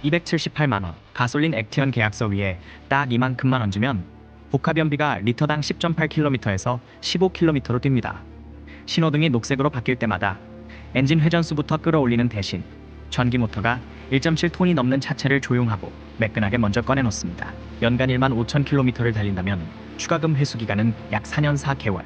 278만 원. 가솔린 액티언 계약서 위에 딱 이만큼만 얹으면 복합연비가 리터당 10.8km에서 15km로 뜁니다. 신호등이 녹색으로 바뀔 때마다 엔진 회전수부터 끌어올리는 대신 전기 모터가 1.7톤이 넘는 차체를 조용하고 매끈하게 먼저 꺼내놓습니다. 연간 1만 5천 km를 달린다면 추가금 회수 기간은 약 4년 4개월.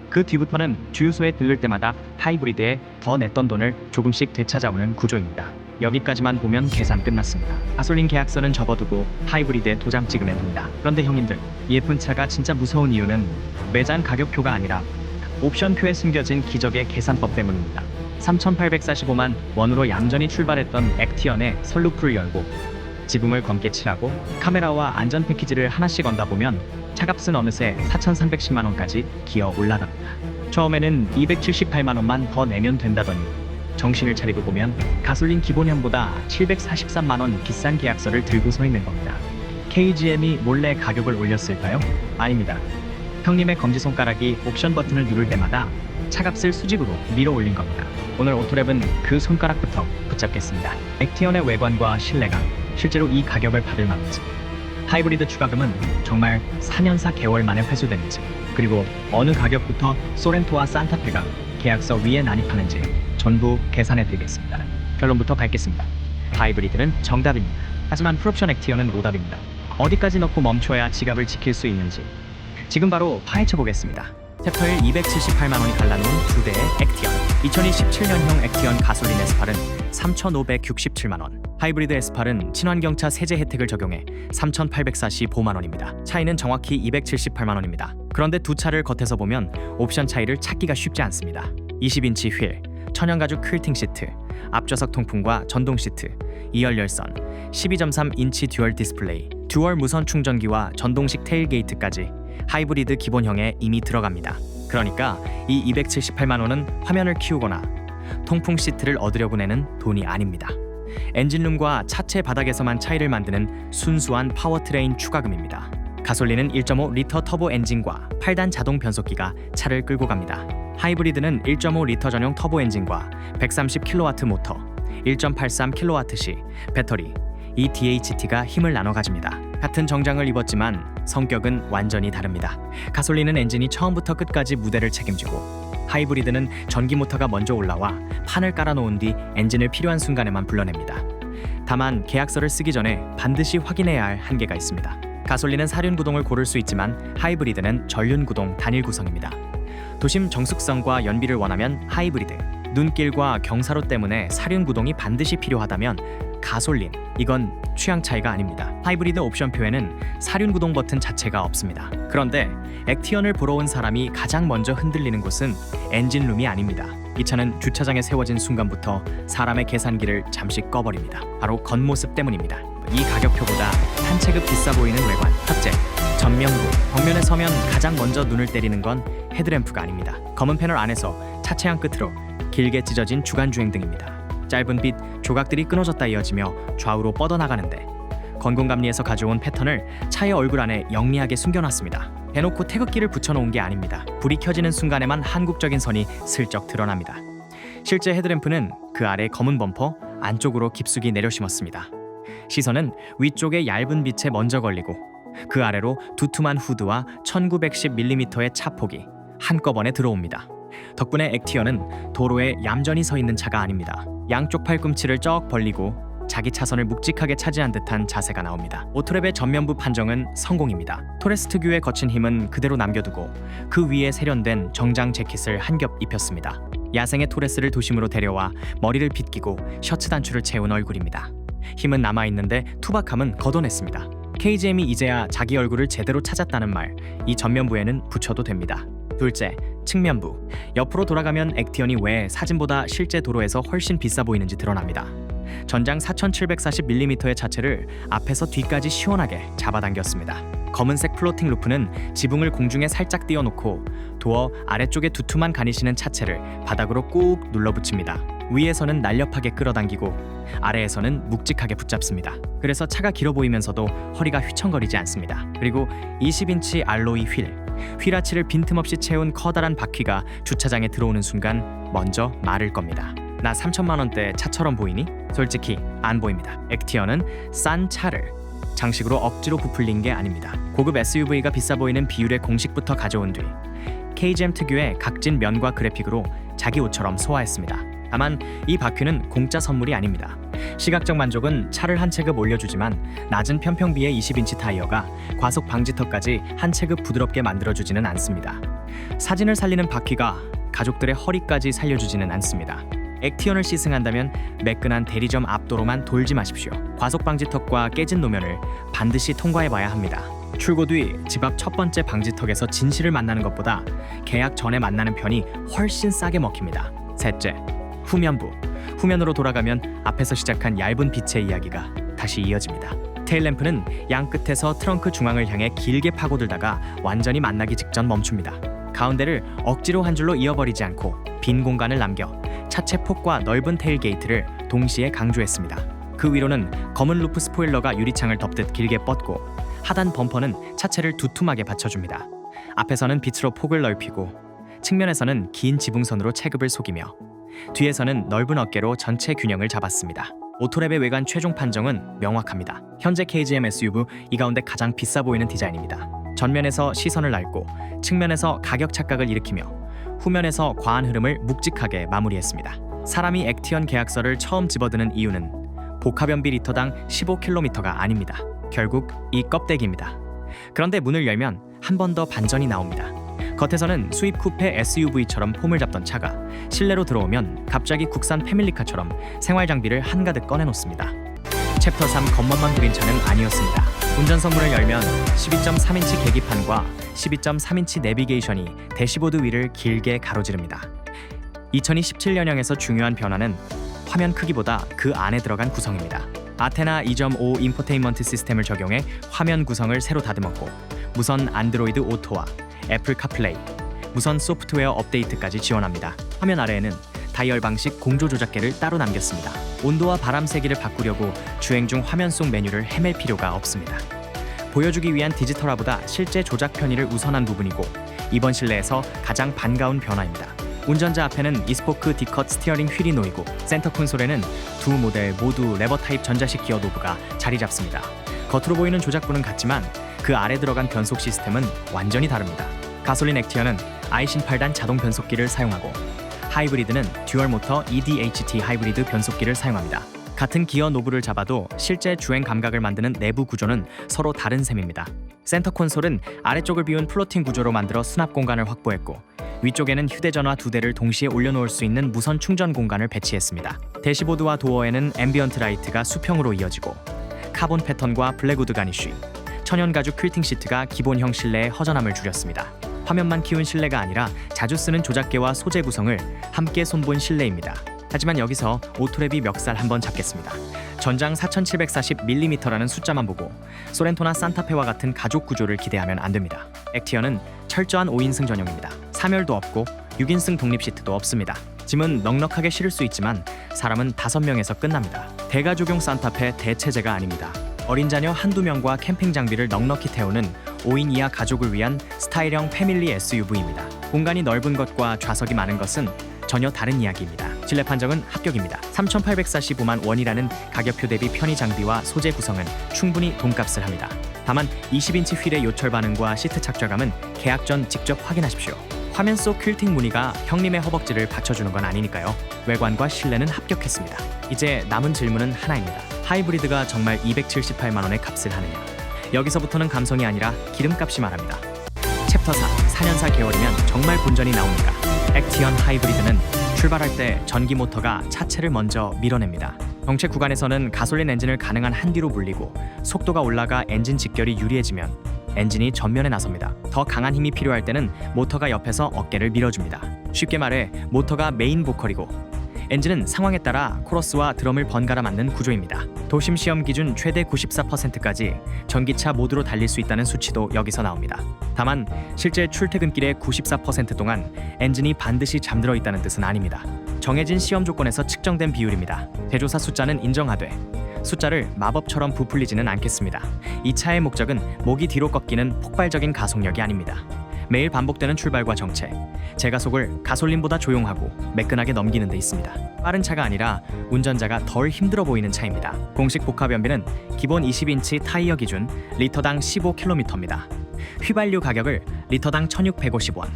그 뒤부터는 주유소에 들를 때마다 하이브리드에 더 냈던 돈을 조금씩 되찾아오는 구조입니다. 여기까지만 보면 계산 끝났습니다. 가솔린 계약서는 접어두고 하이브리드에 도장 찍으면 됩니다. 그런데 형님들, 예쁜 차가 진짜 무서운 이유는 매장 가격표가 아니라 옵션표에 숨겨진 기적의 계산법 때문입니다. 3,845만 원으로 얌전히 출발했던 액티언의 선루프를 열고 지붕을 검게 칠하고 카메라와 안전 패키지를 하나씩 얹다 보면 차값은 어느새 4,310만 원까지 기어 올라갑니다. 처음에는 278만 원만 더 내면 된다더니 정신을 차리고 보면 가솔린 기본형보다 743만 원 비싼 계약서를 들고 서 있는 겁니다. KGM이 몰래 가격을 올렸을까요? 아닙니다. 형님의 검지손가락이 옵션 버튼을 누를 때마다 차값을 수직으로 밀어 올린 겁니다. 오늘 오토랩은 그 손가락부터 붙잡겠습니다. 액티언의 외관과 신뢰감, 실제로 이 가격을 받을 만한지, 하이브리드 추가금은 정말 4년 4개월 만에 회수되는지, 그리고 어느 가격부터 소렌토와 산타페가 계약서 위에 난입하는지 전부 계산해 드리겠습니다. 결론부터 밝겠습니다. 하이브리드는 정답입니다. 하지만 풀옵션 액티언은 오답입니다. 어디까지 넣고 멈춰야 지갑을 지킬 수 있는지 지금 바로 파헤쳐 보겠습니다. 챕터 1 278만 원이 갈라놓은 두 대의 액티언. 2027년형 액티언 가솔린 S8은 3,567만 원, 하이브리드 S8은 친환경차 세제 혜택을 적용해 3,845만 원입니다. 차이는 정확히 278만 원입니다. 그런데 두 차를 겉에서 보면 옵션 차이를 찾기가 쉽지 않습니다. 20인치 휠, 천연가죽 퀼팅 시트, 앞좌석 통풍과 전동 시트, 2열 열선, 12.3인치 듀얼 디스플레이, 듀얼 무선 충전기와 전동식 테일게이트까지 하이브리드 기본형에 이미 들어갑니다. 그러니까 이 278만 원은 화면을 키우거나 통풍 시트를 얻으려고 내는 돈이 아닙니다. 엔진룸과 차체 바닥에서만 차이를 만드는 순수한 파워트레인 추가금입니다. 가솔린은 1.5리터 터보 엔진과 8단 자동 변속기가 차를 끌고 갑니다. 하이브리드는 1.5리터 전용 터보 엔진과 130kW 모터, 1.83kW시 배터리, 이 DHT가 힘을 나눠 가집니다. 같은 정장을 입었지만 성격은 완전히 다릅니다. 가솔린은 엔진이 처음부터 끝까지 무대를 책임지고 하이브리드는 전기 모터가 먼저 올라와 판을 깔아놓은 뒤 엔진을 필요한 순간에만 불러냅니다. 다만 계약서를 쓰기 전에 반드시 확인해야 할 한계가 있습니다. 가솔린은 사륜 구동을 고를 수 있지만 하이브리드는 전륜 구동 단일 구성입니다. 도심 정숙성과 연비를 원하면 하이브리드, 눈길과 경사로 때문에 사륜 구동이 반드시 필요하다면 가솔린, 이건 취향 차이가 아닙니다. 하이브리드 옵션표에는 사륜 구동 버튼 자체가 없습니다. 그런데 액티언을 보러 온 사람이 가장 먼저 흔들리는 곳은 엔진룸이 아닙니다. 이 차는 주차장에 세워진 순간부터 사람의 계산기를 잠시 꺼버립니다. 바로 겉모습 때문입니다. 이 가격표보다 한 체급 비싸 보이는 외관. 첫째, 전면부. 벽면에 서면 가장 먼저 눈을 때리는 건 헤드램프가 아닙니다. 검은 패널 안에서 차체양 끝으로 길게 찢어진 주간 주행등입니다. 짧은 빛 조각들이 끊어졌다 이어지며 좌우로 뻗어나가는데 건공감리에서 가져온 패턴을 차의 얼굴 안에 영리하게 숨겨놨습니다. 대놓고 태극기를 붙여놓은 게 아닙니다. 불이 켜지는 순간에만 한국적인 선이 슬쩍 드러납니다. 실제 헤드램프는 그 아래 검은 범퍼 안쪽으로 깊숙이 내려심었습니다. 시선은 위쪽의 얇은 빛에 먼저 걸리고 그 아래로 두툼한 후드와 1910mm의 차폭이 한꺼번에 들어옵니다. 덕분에 액티언은 도로에 얌전히 서 있는 차가 아닙니다. 양쪽 팔꿈치를 쩍 벌리고 자기 차선을 묵직하게 차지한 듯한 자세가 나옵니다. 오토랩의 전면부 판정은 성공입니다. 토레스 특유의 거친 힘은 그대로 남겨두고 그 위에 세련된 정장 재킷을 한 겹 입혔습니다. 야생의 토레스를 도심으로 데려와 머리를 빗기고 셔츠 단추를 채운 얼굴입니다. 힘은 남아있는데 투박함은 걷어냈습니다. KGM이 이제야 자기 얼굴을 제대로 찾았다는 말, 이 전면부에는 붙여도 됩니다. 둘째, 측면부. 옆으로 돌아가면 액티언이 왜 사진보다 실제 도로에서 훨씬 비싸 보이는지 드러납니다. 전장 4740mm의 차체를 앞에서 뒤까지 시원하게 잡아당겼습니다. 검은색 플로팅 루프는 지붕을 공중에 살짝 띄워놓고 도어 아래쪽에 두툼한 가니시는 차체를 바닥으로 꾹 눌러붙입니다. 위에서는 날렵하게 끌어당기고 아래에서는 묵직하게 붙잡습니다. 그래서 차가 길어 보이면서도 허리가 휘청거리지 않습니다. 그리고 20인치 알로이 휠아치를 빈틈없이 채운 커다란 바퀴가 주차장에 들어오는 순간 먼저 말을 겁니다. 나 3천만 원대 차처럼 보이니? 솔직히 안 보입니다. 액티언은 싼 차를 장식으로 억지로 부풀린 게 아닙니다. 고급 SUV가 비싸 보이는 비율의 공식부터 가져온 뒤 KGM 특유의 각진 면과 그래픽으로 자기 옷처럼 소화했습니다. 다만 이 바퀴는 공짜 선물이 아닙니다. 시각적 만족은 차를 한 체급 올려주지만 낮은 편평비의 20인치 타이어가 과속 방지턱까지 한 체급 부드럽게 만들어주지는 않습니다. 사진을 살리는 바퀴가 가족들의 허리까지 살려주지는 않습니다. 액티언을 시승한다면 매끈한 대리점 앞도로만 돌지 마십시오. 과속 방지턱과 깨진 노면을 반드시 통과해봐야 합니다. 출고 뒤 집 앞 첫 번째 방지턱에서 진실을 만나는 것보다 계약 전에 만나는 편이 훨씬 싸게 먹힙니다. 셋째, 후면부. 후면으로 돌아가면 앞에서 시작한 얇은 빛의 이야기가 다시 이어집니다. 테일램프는 양 끝에서 트렁크 중앙을 향해 길게 파고들다가 완전히 만나기 직전 멈춥니다. 가운데를 억지로 한 줄로 이어버리지 않고 빈 공간을 남겨 차체 폭과 넓은 테일게이트를 동시에 강조했습니다. 그 위로는 검은 루프 스포일러가 유리창을 덮듯 길게 뻗고 하단 범퍼는 차체를 두툼하게 받쳐줍니다. 앞에서는 빛으로 폭을 넓히고 측면에서는 긴 지붕선으로 체급을 속이며 뒤에서는 넓은 어깨로 전체 균형을 잡았습니다. 오토랩의 외관 최종 판정은 명확합니다. 현재 KGM SUV 이 가운데 가장 비싸 보이는 디자인입니다. 전면에서 시선을 앓고 측면에서 가격 착각을 일으키며 후면에서 과한 흐름을 묵직하게 마무리했습니다. 사람이 액티언 계약서를 처음 집어드는 이유는 복합연비 리터당 15km가 아닙니다. 결국 이 껍데기입니다. 그런데 문을 열면 한 번 더 반전이 나옵니다. 겉에서는 수입 쿠페 SUV처럼 폼을 잡던 차가 실내로 들어오면 갑자기 국산 패밀리카처럼 생활 장비를 한가득 꺼내놓습니다. 챕터 3 겉멋만 부린 차는 아니었습니다. 운전석 문을 열면 12.3인치 계기판과 12.3인치 내비게이션이 대시보드 위를 길게 가로지릅니다. 2017년형에서 중요한 변화는 화면 크기보다 그 안에 들어간 구성입니다. 아테나 2.5 인포테인먼트 시스템을 적용해 화면 구성을 새로 다듬었고 무선 안드로이드 오토와 애플 카플레이, 무선 소프트웨어 업데이트까지 지원합니다. 화면 아래에는 다이얼 방식 공조 조작계를 따로 남겼습니다. 온도와 바람 세기를 바꾸려고 주행 중 화면 속 메뉴를 헤맬 필요가 없습니다. 보여주기 위한 디지털화보다 실제 조작 편의를 우선한 부분이고 이번 실내에서 가장 반가운 변화입니다. 운전자 앞에는 이스포크 D컷 스티어링 휠이 놓이고 센터 콘솔에는 두 모델 모두 레버 타입 전자식 기어 노브가 자리 잡습니다. 겉으로 보이는 조작부는 같지만 그 아래 들어간 변속 시스템은 완전히 다릅니다. 가솔린 액티언은 아이신 8단 자동 변속기를 사용하고 하이브리드는 듀얼 모터 EDHT 하이브리드 변속기를 사용합니다. 같은 기어 노브를 잡아도 실제 주행 감각을 만드는 내부 구조는 서로 다른 셈입니다. 센터 콘솔은 아래쪽을 비운 플로팅 구조로 만들어 수납 공간을 확보했고 위쪽에는 휴대전화 2대를 동시에 올려놓을 수 있는 무선 충전 공간을 배치했습니다. 대시보드와 도어에는 앰비언트 라이트가 수평으로 이어지고 카본 패턴과 블랙우드 가니쉬, 천연 가죽 퀼팅 시트가 기본형 실내의 허전함을 줄였습니다. 화면만 키운 실내가 아니라 자주 쓰는 조작계와 소재 구성을 함께 손본 실내입니다. 하지만 여기서 오토랩이 멱살 한번 잡겠습니다. 전장 4740mm라는 숫자만 보고 소렌토나 산타페와 같은 가족 구조를 기대하면 안 됩니다. 액티언은 철저한 5인승 전용입니다. 3열도 없고 6인승 독립 시트도 없습니다. 짐은 넉넉하게 실을 수 있지만 사람은 5명에서 끝납니다. 대가족용 산타페 대체제가 아닙니다. 어린 자녀 한두 명과 캠핑 장비를 넉넉히 태우는 5인 이하 가족을 위한 스타일형 패밀리 SUV입니다. 공간이 넓은 것과 좌석이 많은 것은 전혀 다른 이야기입니다. 실내 판정은 합격입니다. 3,845만 원이라는 가격표 대비 편의 장비와 소재 구성은 충분히 돈값을 합니다. 다만 20인치 휠의 요철 반응과 시트 착좌감은 계약 전 직접 확인하십시오. 화면 속 퀼팅 무늬가 형님의 허벅지를 받쳐주는 건 아니니까요. 외관과 실내는 합격했습니다. 이제 남은 질문은 하나입니다. 하이브리드가 정말 278만 원의 값을 하느냐? 여기서부터는 감성이 아니라 기름값이 말합니다. 챕터 4, 4년사 개월이면 정말 본전이 나옵니다. 액티언 하이브리드는 출발할 때 전기 모터가 차체를 먼저 밀어냅니다. 정체 구간에서는 가솔린 엔진을 가능한 한 뒤로 물리고 속도가 올라가 엔진 직결이 유리해지면 엔진이 전면에 나섭니다. 더 강한 힘이 필요할 때는 모터가 옆에서 어깨를 밀어줍니다. 쉽게 말해 모터가 메인 보컬이고 엔진은 상황에 따라 코러스와 드럼을 번갈아 맞는 구조입니다. 도심 시험 기준 최대 94%까지 전기차 모드로 달릴 수 있다는 수치도 여기서 나옵니다. 다만 실제 출퇴근길의 94% 동안 엔진이 반드시 잠들어 있다는 뜻은 아닙니다. 정해진 시험 조건에서 측정된 비율입니다. 제조사 숫자는 인정하되 숫자를 마법처럼 부풀리지는 않겠습니다. 이 차의 목적은 목이 뒤로 꺾이는 폭발적인 가속력이 아닙니다. 매일 반복되는 출발과 정체, 제가속을 가솔린보다 조용하고 매끈하게 넘기는 데 있습니다. 빠른 차가 아니라 운전자가 덜 힘들어 보이는 차입니다. 공식 복합연비는 기본 20인치 타이어 기준 리터당 15km입니다. 휘발유 가격을 리터당 1,650원,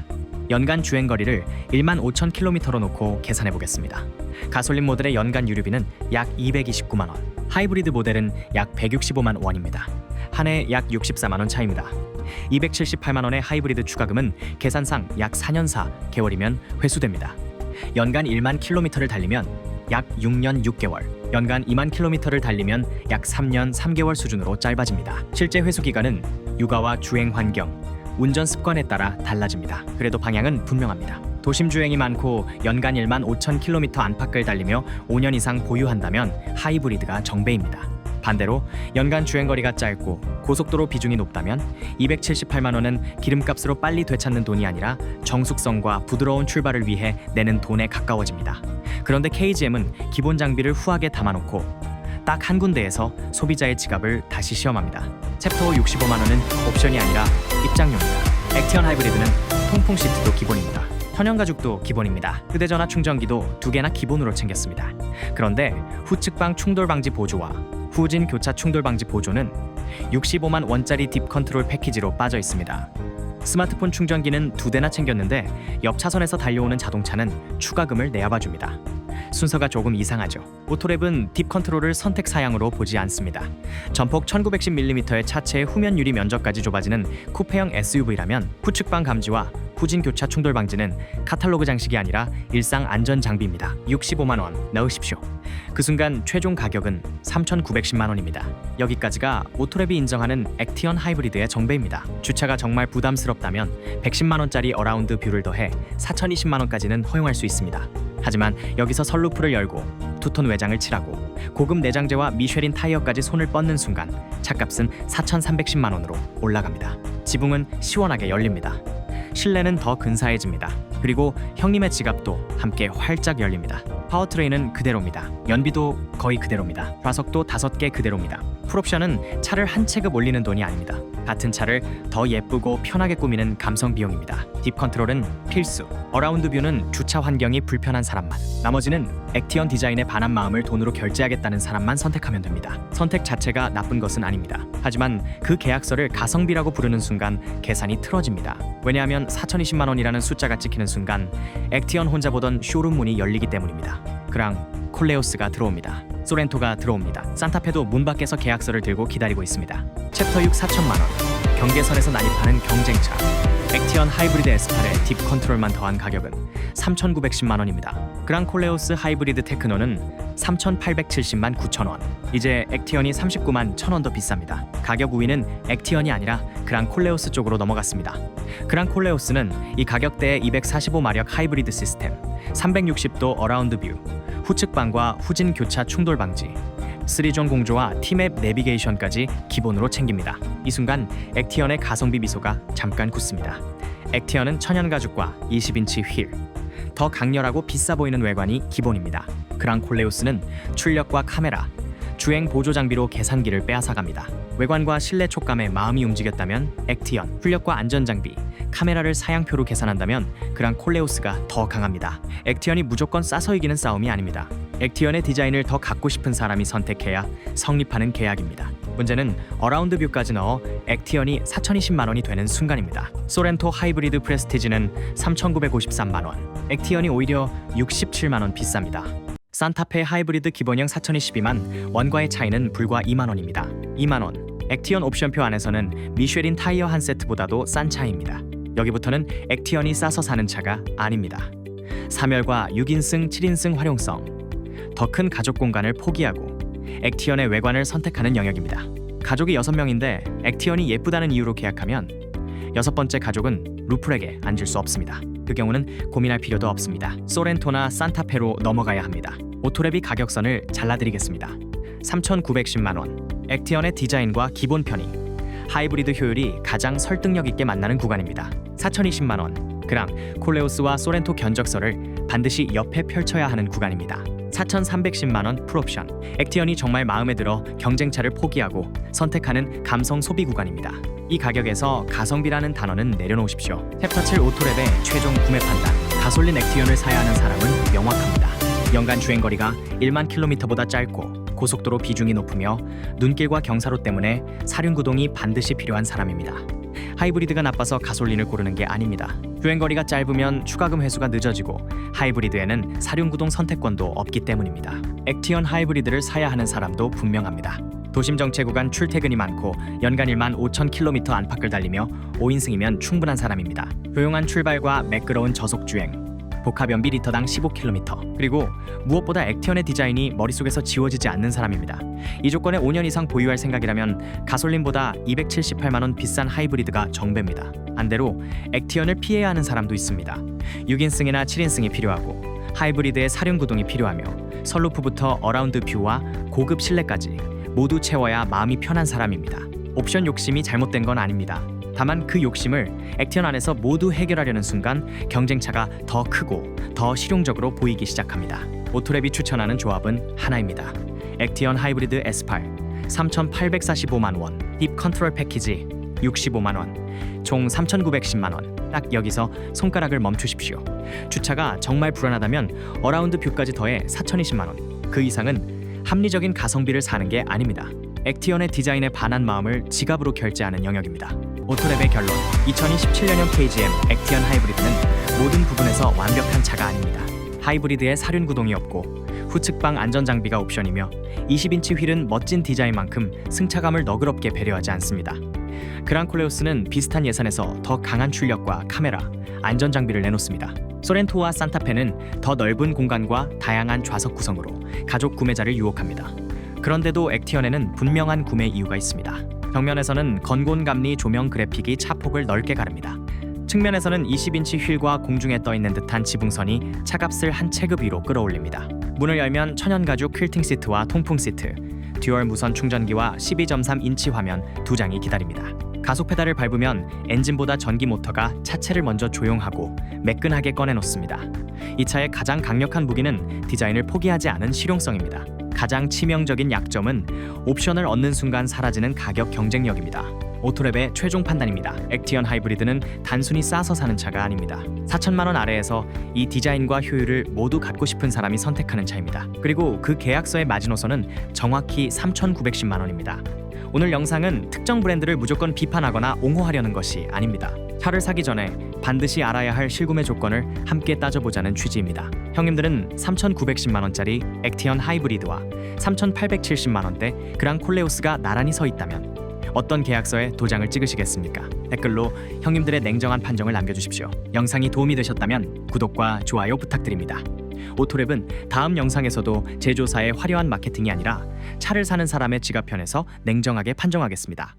연간 주행거리를 15,000km로 놓고 계산해 보겠습니다. 가솔린 모델의 연간 유류비는 약 229만 원, 하이브리드 모델은 약 165만 원입니다. 한 해 약 64만 원 차입니다. 278만 원의 하이브리드 추가금은 계산상 약 4년 4개월이면 회수됩니다. 연간 1만 킬로미터를 달리면 약 6년 6개월, 연간 2만 킬로미터를 달리면 약 3년 3개월 수준으로 짧아집니다. 실제 회수 기간은 육아와 주행 환경, 운전 습관에 따라 달라집니다. 그래도 방향은 분명합니다. 도심 주행이 많고 연간 1만 5천 킬로미터 안팎을 달리며 5년 이상 보유한다면 하이브리드가 정배입니다. 반대로 연간 주행거리가 짧고 고속도로 비중이 높다면 278만 원은 기름값으로 빨리 되찾는 돈이 아니라 정숙성과 부드러운 출발을 위해 내는 돈에 가까워집니다. 그런데 KGM은 기본 장비를 후하게 담아놓고 딱 한 군데에서 소비자의 지갑을 다시 시험합니다. 챕터 65만 원은 옵션이 아니라 입장료입니다. 액티언 하이브리드는 통풍 시트도 기본입니다. 천연 가죽도 기본입니다. 휴대전화 충전기도 2개나 기본으로 챙겼습니다. 그런데 후측방 충돌 방지 보조와 후진 교차 충돌 방지 보조는 65만 원짜리 딥 컨트롤 패키지로 빠져 있습니다. 스마트폰 충전기는 2대나 챙겼는데 옆 차선에서 달려오는 자동차는 추가금을 내야 봐줍니다. 순서가 조금 이상하죠. 오토랩은 딥 컨트롤을 선택 사양으로 보지 않습니다. 전폭 1910mm의 차체의 후면 유리 면적까지 좁아지는 쿠페형 SUV라면 후측방 감지와 후진 교차 충돌 방지는 카탈로그 장식이 아니라 일상 안전 장비입니다. 65만 원 넣으십시오. 그 순간 최종 가격은 3,910만 원입니다. 여기까지가 오토랩이 인정하는 액티언 하이브리드의 정배입니다. 주차가 정말 부담스럽다면 110만 원짜리 어라운드 뷰를 더해 4,020만 원까지는 허용할 수 있습니다. 하지만 여기서 선루프를 열고 투톤 외장을 칠하고 고급 내장재와 미쉐린 타이어까지 손을 뻗는 순간 차값은 4,310만 원으로 올라갑니다. 지붕은 시원하게 열립니다. 실내는 더 근사해집니다. 그리고 형님의 지갑도 함께 활짝 열립니다. 파워트레인은 그대로입니다. 연비도 거의 그대로입니다. 좌석도 5개 그대로입니다. 풀옵션은 차를 한 체급 올리는 돈이 아닙니다. 같은 차를 더 예쁘고 편하게 꾸미는 감성 비용입니다. 딥 컨트롤은 필수. 어라운드 뷰는 주차 환경이 불편한 사람만, 나머지는 액티언 디자인에 반한 마음을 돈으로 결제하겠다는 사람만 선택하면 됩니다. 선택 자체가 나쁜 것은 아닙니다. 하지만 그 계약서를 가성비라고 부르는 순간 계산이 틀어집니다. 왜냐하면 4,020만 원이라는 숫자가 찍히는 순간 액티언 혼자 보던 쇼룸 문이 열리기 때문입니다. 그랑 콜레오스가 들어옵니다. 소렌토가 들어옵니다. 산타페도 문 밖에서 계약서를 들고 기다리고 있습니다. 챕터 6 4천만 원. 경계선에서 난입하는 경쟁차. 액티언 하이브리드 S8의 딥 컨트롤만 더한 가격은 3,910만 원입니다. 그랑 콜레오스 하이브리드 테크노는 3,870만 9천 원. 이제 액티언이 39만 1천 원 더 비쌉니다. 가격 우위는 액티언이 아니라 그랑 콜레오스 쪽으로 넘어갔습니다. 그랑 콜레오스는 이 가격대의 245마력 하이브리드 시스템, 360도 어라운드 뷰, 후측방과 후진 교차 충돌 방지, 3존 공조와 T맵 내비게이션까지 기본으로 챙깁니다. 이 순간 액티언의 가성비 미소가 잠깐 굳습니다. 액티언은 천연 가죽과 20인치 휠, 더 강렬하고 비싸 보이는 외관이 기본입니다. 그랑 콜레오스는 출력과 카메라, 주행 보조 장비로 계산기를 빼앗아갑니다. 외관과 실내 촉감에 마음이 움직였다면 액티언, 출력과 안전 장비, 카메라를 사양표로 계산한다면 그랑 콜레오스가 더 강합니다. 액티언이 무조건 싸서 이기는 싸움이 아닙니다. 액티언의 디자인을 더 갖고 싶은 사람이 선택해야 성립하는 계약입니다. 문제는 어라운드 뷰까지 넣어 액티언이 4,020만 원이 되는 순간입니다. 소렌토 하이브리드 프레스티지는 3,953만 원, 액티언이 오히려 67만 원 비쌉니다. 산타페 하이브리드 기본형 4,022만 원과의 차이는 불과 2만 원입니다. 2만 원. 액티언 옵션표 안에서는 미쉐린 타이어 한 세트보다도 싼 차입니다. 여기부터는 액티언이 싸서 사는 차가 아닙니다. 3열과 6인승, 7인승 활용성, 더 큰 가족 공간을 포기하고 액티언의 외관을 선택하는 영역입니다. 가족이 6명인데 액티언이 예쁘다는 이유로 계약하면 6번째 가족은 루프렉에 앉을 수 없습니다. 그 경우는 고민할 필요도 없습니다. 소렌토나 산타페로 넘어가야 합니다. 오토랩이 가격선을 잘라드리겠습니다. 3,910만 원. 액티언의 디자인과 기본 편의, 하이브리드 효율이 가장 설득력 있게 만나는 구간입니다. 4,020만 원. 그랑 콜레오스와 소렌토 견적서를 반드시 옆에 펼쳐야 하는 구간입니다. 4,310만 원 풀옵션. 액티언이 정말 마음에 들어 경쟁차를 포기하고 선택하는 감성 소비 구간입니다. 이 가격에서 가성비라는 단어는 내려놓으십시오. 챕터 7 오토랩의 최종 구매 판단. 가솔린 액티언을 사야 하는 사람은 명확합니다. 연간 주행거리가 1만 킬로미터보다 짧고 고속도로 비중이 높으며 눈길과 경사로 때문에 사륜구동이 반드시 필요한 사람입니다. 하이브리드가 나빠서 가솔린을 고르는 게 아닙니다. 주행거리가 짧으면 추가금 회수가 늦어지고 하이브리드에는 사륜구동 선택권도 없기 때문입니다. 액티언 하이브리드를 사야 하는 사람도 분명합니다. 도심 정체 구간 출퇴근이 많고 연간 1만 5천 킬로미터 안팎을 달리며 5인승이면 충분한 사람입니다. 조용한 출발과 매끄러운 저속 주행, 복합연비 리터당 15km, 그리고 무엇보다 액티언의 디자인이 머릿속에서 지워지지 않는 사람입니다. 이 조건에 5년 이상 보유할 생각이라면 가솔린보다 278만 원 비싼 하이브리드가 정배입니다. 반대로 액티언을 피해야 하는 사람도 있습니다. 6인승이나 7인승이 필요하고 하이브리드의 사륜구동이 필요하며 선루프부터 어라운드 뷰와 고급 실내까지 모두 채워야 마음이 편한 사람입니다. 옵션 욕심이 잘못된 건 아닙니다. 다만 그 욕심을 액티언 안에서 모두 해결하려는 순간 경쟁차가 더 크고 더 실용적으로 보이기 시작합니다. 오토랩이 추천하는 조합은 하나입니다. 액티언 하이브리드 S8 3,845만 원, 딥 컨트롤 패키지 65만 원, 총 3,910만 원. 딱 여기서 손가락을 멈추십시오. 주차가 정말 불안하다면 어라운드 뷰까지 더해 4,020만 원. 그 이상은 합리적인 가성비를 사는 게 아닙니다. 액티언의 디자인에 반한 마음을 지갑으로 결제하는 영역입니다. 오토랩의 결론. 2027년형 KGM 액티언 하이브리드는 모든 부분에서 완벽한 차가 아닙니다. 하이브리드에 사륜구동이 없고 후측방 안전장비가 옵션이며 20인치 휠은 멋진 디자인만큼 승차감을 너그럽게 배려하지 않습니다. 그랑콜레오스는 비슷한 예산에서 더 강한 출력과 카메라, 안전장비를 내놓습니다. 소렌토와 산타페는 더 넓은 공간과 다양한 좌석 구성으로 가족 구매자를 유혹합니다. 그런데도 액티언에는 분명한 구매 이유가 있습니다. 정면에서는 건곤감리 조명 그래픽이 차폭을 넓게 가릅니다. 측면에서는 20인치 휠과 공중에 떠있는 듯한 지붕선이 차값을 한 체급 위로 끌어올립니다. 문을 열면 천연가죽 퀼팅 시트와 통풍 시트, 듀얼 무선 충전기와 12.3인치 화면 2장이 기다립니다. 가속 페달을 밟으면 엔진보다 전기 모터가 차체를 먼저 조용하고 매끈하게 꺼내놓습니다. 이 차의 가장 강력한 무기는 디자인을 포기하지 않은 실용성입니다. 가장 치명적인 약점은 옵션을 얻는 순간 사라지는 가격 경쟁력입니다. 오토랩의 최종 판단입니다. 액티언 하이브리드는 단순히 싸서 사는 차가 아닙니다. 4천만 원 아래에서 이 디자인과 효율을 모두 갖고 싶은 사람이 선택하는 차입니다. 그리고 그 계약서의 마지노선은 정확히 3,910만 원입니다. 오늘 영상은 특정 브랜드를 무조건 비판하거나 옹호하려는 것이 아닙니다. 차를 사기 전에 반드시 알아야 할 실구매 조건을 함께 따져보자는 취지입니다. 형님들은 3,910만 원짜리 액티언 하이브리드와 3,870만 원대 그랑콜레오스가 나란히 서 있다면 어떤 계약서에 도장을 찍으시겠습니까? 댓글로 형님들의 냉정한 판정을 남겨주십시오. 영상이 도움이 되셨다면 구독과 좋아요 부탁드립니다. 오토랩은 다음 영상에서도 제조사의 화려한 마케팅이 아니라 차를 사는 사람의 지갑편에서 냉정하게 판정하겠습니다.